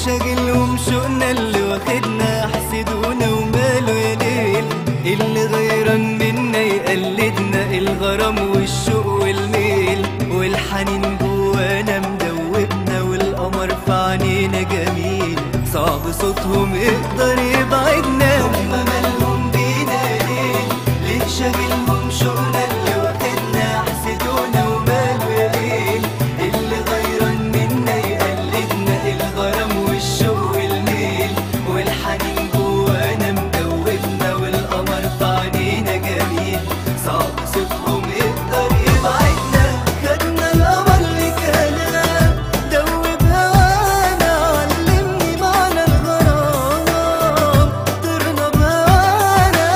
شاغلهم شوقنا اللي واخدنا، حسدونا وماله يا ليل، اللي غيران منا يقلدنا، الغرام والشوق والميل والحنين جوانا مدوبنا، والقمر في عينينا جميل، صعب صوتهم يقدر يبعدنا. هما مالهم بينا ليه؟ ليه شاغلهم شوقنا اللي واخدنا، حسدونا وماله يا ليل، اللي غيران منا يقلدنا، الغرام والشوق والميل والحنين جوانا مدوبنا، والقمر في عينينا جميل، صعب صوتهم يقدر يبعدنا. خدنا القمر لكلام دوب هوانا، علمني معنى الغرام، طرنا بهوانا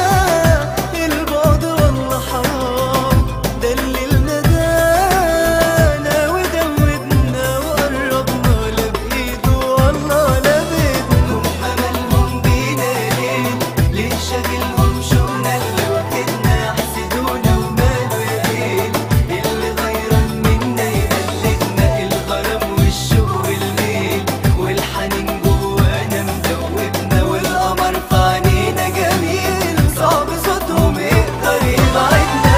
البعد والله حرام، دللنا دانا ودوبنا وقربنا، لا بإيده والله لا بإيده. هما مالهم بينا ليه؟ ليه شاغلهم شوقنا اللي واخدنا، حسدونا وماله يا ليل، اللي غيران منا يقلدنا، الغرام والشوق والميل والحنين جوانا مدوبنا، والقمر في عينينا جميل، صعب صوتهم يقدر يبعدنا.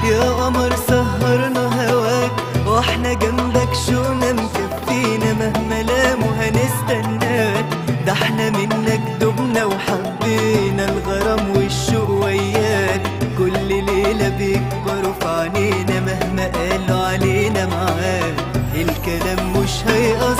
يا قمر سهرنا هواك واحنا جنبك، شوقنا مكفينا مهما لاموا هنستناك، ده احنا منك دبنا وحبينا، الغرام والشوق وياك كل ليلة بيكبروا في عينينا، مهما قالوا علينا معاك الكلام مش هيقصر.